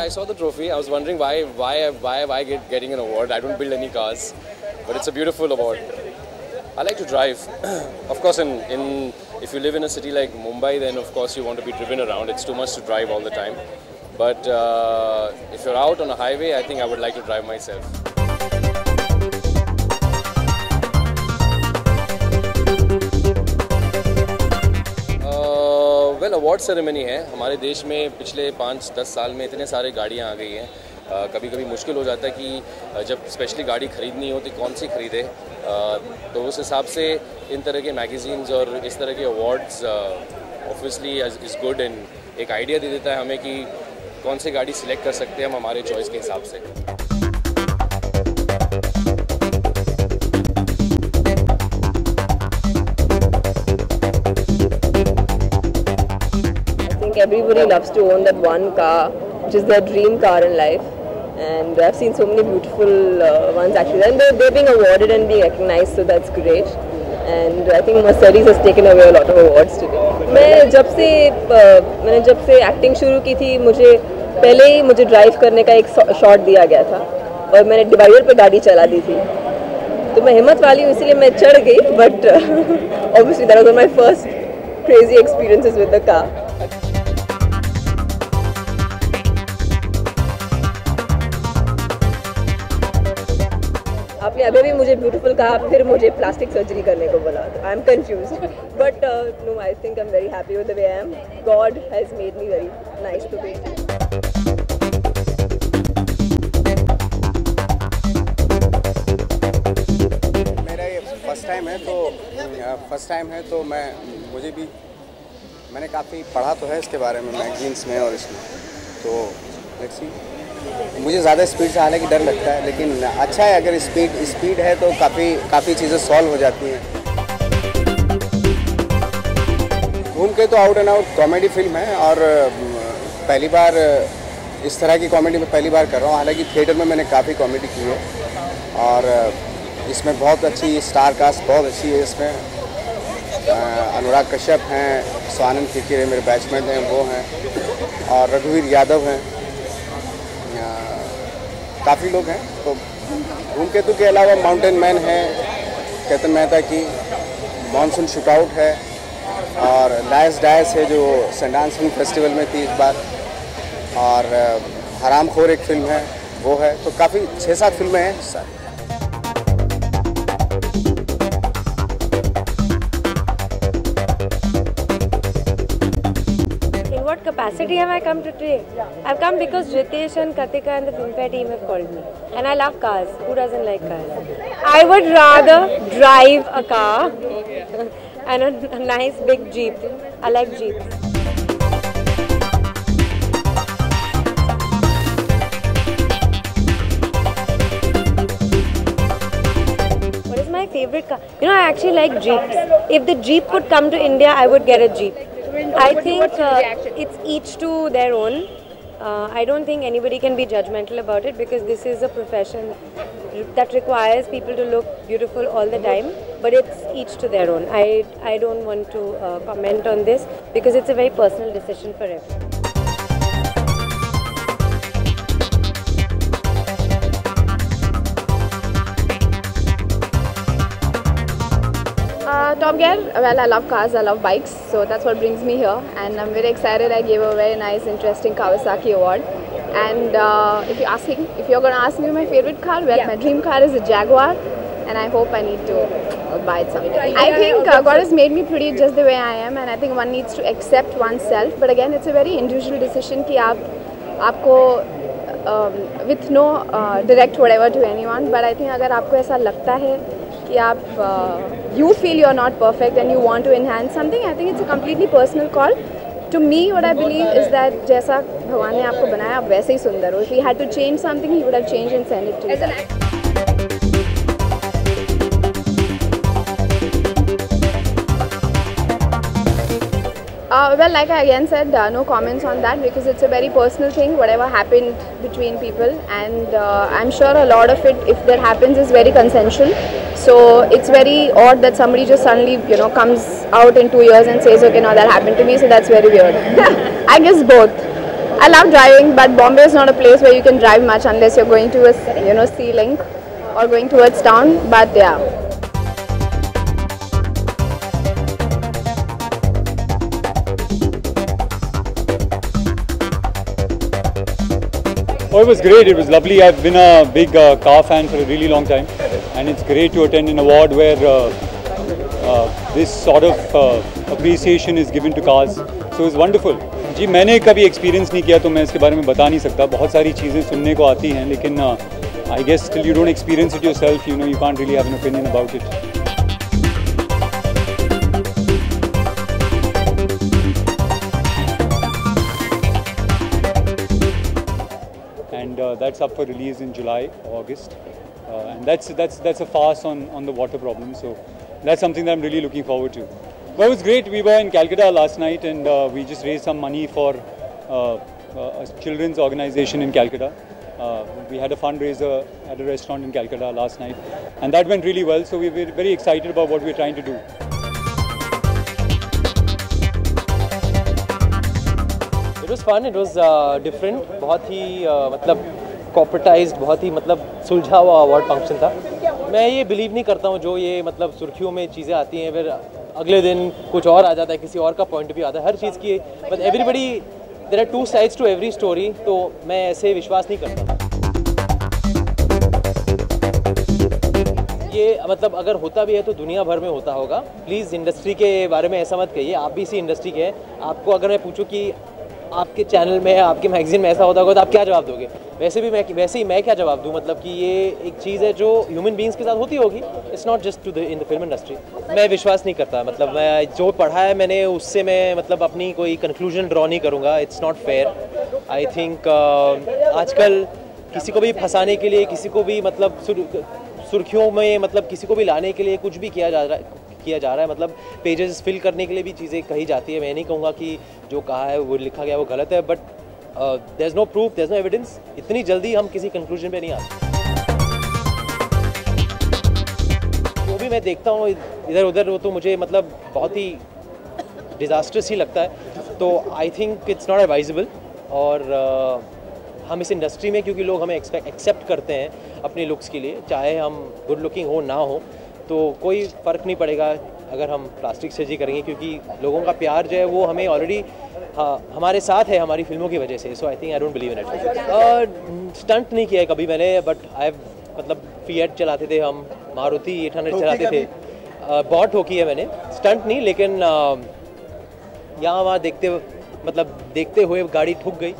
I saw the trophy. I was wondering why am I getting an award? I don't build any cars, but it's a beautiful award. I like to drive. Of course, if you live in a city like Mumbai, then of course you want to be driven around. It's too much to drive all the time. But if you're out on a highway, I think I would like to drive myself. Well award ceremony है हमारे देश में। पिछले 5-10 साल में इतने सारे गाड़ियाँ आ गई हैं, कभी कभी मुश्किल हो जाता है कि जब स्पेशली गाड़ी ख़रीदनी हो तो कौन सी ख़रीदे। तो उस हिसाब से इन तरह के मैगज़ीन्स और इस तरह के awards obviously is good and एक आइडिया दे देता है हमें कि कौन सी गाड़ी सिलेक्ट कर सकते हैं हम हमारे चॉइस के हिसाब से। Everybody loves to own that one car, which is their dream car in life, and I've seen so many beautiful ones actually, and they're being awarded and being recognized, so that's great. And I think Mercedes has taken away a lot of awards today. मैंने जब से acting शुरू की थी, पहले ही मुझे drive करने का एक शॉट दिया गया था और मैंने डिवाइडर पे गाड़ी चला दी थी, तो मैं हिम्मत वाली हूँ इसलिए मैं चढ़ गई, but obviously that was my first crazy experiences with the car. आपने अभी भी मुझे ब्यूटीफुल कहा, फिर मुझे प्लास्टिक सर्जरी करने को बोला, I am confused, but no, I think I am very happy with the way I am. God has made me very nice to be. मेरा ये फर्स्ट टाइम है तो मैंने काफ़ी पढ़ा तो है इसके बारे में मैगजीन्स में और इसमें, तो लेट्स सी. मुझे ज़्यादा स्पीड से हालांकि डर लगता है, लेकिन अच्छा है अगर स्पीड है तो काफ़ी चीज़ें सॉल्व हो जाती हैं. घूम के तो out and out comedy film है और पहली बार इस तरह की कॉमेडी में पहली बार कर रहा हूँ. हालांकि थिएटर में मैंने काफ़ी कॉमेडी की है और इसमें बहुत अच्छी स्टार कास्ट बहुत अच्छी है. इसमें अनुराग कश्यप हैं, स्वानंद किरकिरे मेरे बैचमेट हैं वो हैं, और रघुवीर यादव हैं, काफ़ी लोग हैं. तो धूमकेतु के अलावा माउंटेन मैन है, केतन मेहता की, मानसून शूटआउट है, और लायस डायस है जो सनडांस फिल्म फेस्टिवल में थी इस बार, और हरामखोर एक फिल्म है वो है. तो काफ़ी 6-7 फिल्में हैं सारी. What capacity have I come to today? I've come because Ritesh and Katika and the Filmfare team have called me. And I love cars. Who doesn't like cars? I would rather drive a car and a nice big Jeep. I like Jeeps. What is my favorite car? You know, I actually like Jeeps. If the Jeep would come to India, I would get a Jeep. I think it's each to their own. I don't think anybody can be judgmental about it because this is a profession that requires people to look beautiful all the time. But it's each to their own. I don't want to comment on this because it's a very personal decision for everyone. Top Gear, well, I love cars, I love bikes, so that's what brings me here, and I'm very excited. I gave a very nice, interesting Kawasaki award. And if you're going to ask me my favorite car, well, my dream car is a Jaguar, and I hope I need to buy it someday. I think God has made me pretty just the way I am, and I think one needs to accept oneself. But again, it's a very individual decision कि आपको with no direct whatever to anyone. But I think अगर आपको ऐसा लगता है कि आप you feel you're not perfect and you want to enhance something, I think it's a completely personal call. To me, what I believe is that जैसा भगवान ने आपको बनाया आप वैसे ही सुंदर हो. If he had to change something, he would have changed and sent it to you. Well, like I again said, no comments on that because it's a very personal thing, whatever happened between people, and I'm sure a lot of it, if that happens, is very consensual. So it's very odd that somebody just suddenly, comes out in 2 years and says, okay, now that happened to me, so that's very weird. I guess both. I love driving, but Bombay is not a place where you can drive much unless you're going to a sea link or going towards town. But yeah. Oh, it was great. It was lovely. I've been a big car fan for a really long time, and it's great to attend an award where this sort of appreciation is given to cars. So it's wonderful. जी मैंने कभी experience नहीं किया तो मैं इसके बारे में बता नहीं सकता. बहुत सारी चीज़ें सुनने को आती हैं, लेकिन I guess till you don't experience it yourself, you know, you can't really have an opinion about it. And that's up for release in July or August, and that's a farce on the water problem. So that's something that I'm really looking forward to. Well, it was great. We were in Calcutta last night, and we just raised some money for a children's organization in Calcutta. We had a fundraiser at a restaurant in Calcutta last night, and that went really well. So we were very excited about what we're trying to do. It was fun. It was different. बहुत ही मतलब corporatized, बहुत ही मतलब सुलझा हुआ award function था. मैं ये believe नहीं करता हूँ जो ये मतलब सुर्खियों में चीज़ें आती हैं फिर अगले दिन कुछ और आ जाता है, किसी और का पॉइंट भी आता है. हर चीज़ की but everybody there are two sides to every story. तो मैं ऐसे विश्वास नहीं करता. ये मतलब अगर होता भी है तो दुनिया भर में होता होगा. प्लीज़ इंडस्ट्री के बारे में ऐसा मत कहिए. आप भी इसी इंडस्ट्री के हैं. आपको अगर मैं पूछूं कि आपके चैनल में आपके मैगजीन में ऐसा होता होगा तो आप क्या जवाब दोगे? वैसे ही मैं क्या जवाब दूं? मतलब कि ये एक चीज़ है जो ह्यूमन बीइंग्स के साथ होती होगी. It's not just in the film industry. मैं विश्वास नहीं करता. मतलब मैं जो पढ़ा है मैंने उससे मैं मतलब अपनी कोई कंक्लूजन ड्रॉ नहीं करूँगा. It's not fair. I think आजकल किसी को भी फंसाने के लिए, किसी को भी मतलब सुर्खियों में मतलब किसी को भी लाने के लिए कुछ भी किया जा रहा है. मतलब पेजेस फिल करने के लिए भी चीज़ें कही जाती है. मैं नहीं कहूँगा कि जो कहा है वो लिखा गया वो गलत है, but there is no proof, there is no evidence. इतनी जल्दी हम किसी कंक्लूजन पे नहीं आते. जो भी मैं देखता हूँ इधर उधर वो तो मुझे मतलब बहुत ही डिज़ास्टर्स ही लगता है. तो I think it's not advisable. और हम इस इंडस्ट्री में क्योंकि लोग हमें एक्सेप्ट करते हैं अपने लुक्स के लिए, चाहे हम गुड लुकिंग हो ना हो, तो कोई फ़र्क नहीं पड़ेगा अगर हम प्लास्टिक सर्जरी करेंगे, क्योंकि लोगों का प्यार जो है वो हमें ऑलरेडी हमारे साथ है हमारी फिल्मों की वजह से. So I think I don't believe in it. Stunt नहीं किया है कभी मैंने, बट आई मतलब फिएट चलाते थे हम, मारुति 800 चलाते थे. बहुत ठोकी है मैंने, स्टंट नहीं. लेकिन यहाँ वहाँ देखते हुए गाड़ी ठुक गई.